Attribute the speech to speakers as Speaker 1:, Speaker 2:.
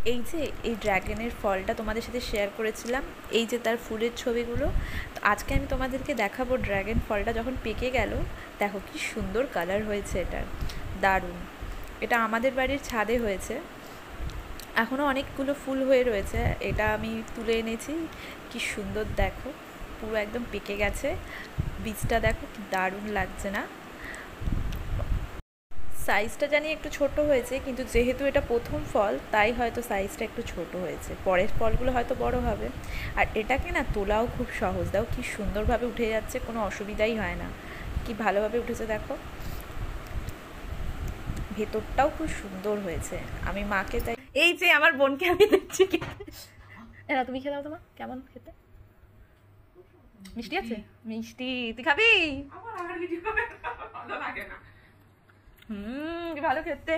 Speaker 1: এই যে এই ড্র্যাগনের ফলটা তোমাদের সাথে শেয়ার করেছিলাম, এই যে তার ফুলের ছবিগুলো, তো আজকে আমি তোমাদেরকে দেখাবো ড্র্যাগন ফলটা যখন পেকে গেল। দেখো কি সুন্দর কালার হয়েছে এটার, দারুণ। এটা আমাদের বাড়ির ছাদে হয়েছে, এখনও অনেকগুলো ফুল হয়ে রয়েছে। এটা আমি তুলে এনেছি, কি সুন্দর দেখো, পুরো একদম পেকে গেছে। বীজটা দেখো কি দারুণ লাগছে না? সাইজটা জানি একটু ছোট হয়েছে, কিন্তু যেহেতু এটা প্রথম ফল তাই হয়তো সাইজটা একটু ছোট হয়েছে, পরের ফলগুলো হয়তো বড় হবে। আর এটাকে না তোলাও খুব সহজ, দাও কি সুন্দরভাবে উঠে যাচ্ছে, কোনো অসুবিধাই হয় না, কি ভালোভাবে উঠেছে দেখো। ভেতরটাও খুব সুন্দর হয়েছে। আমি মাকে তাই, এই যে আমার বোনকে আমি দেখছি এরা, তুমি খেয়ে দাও তোমার কেমন খেতে, মিষ্টি আছে? মিষ্টি তুই খাবি? কি ভালো খেতে।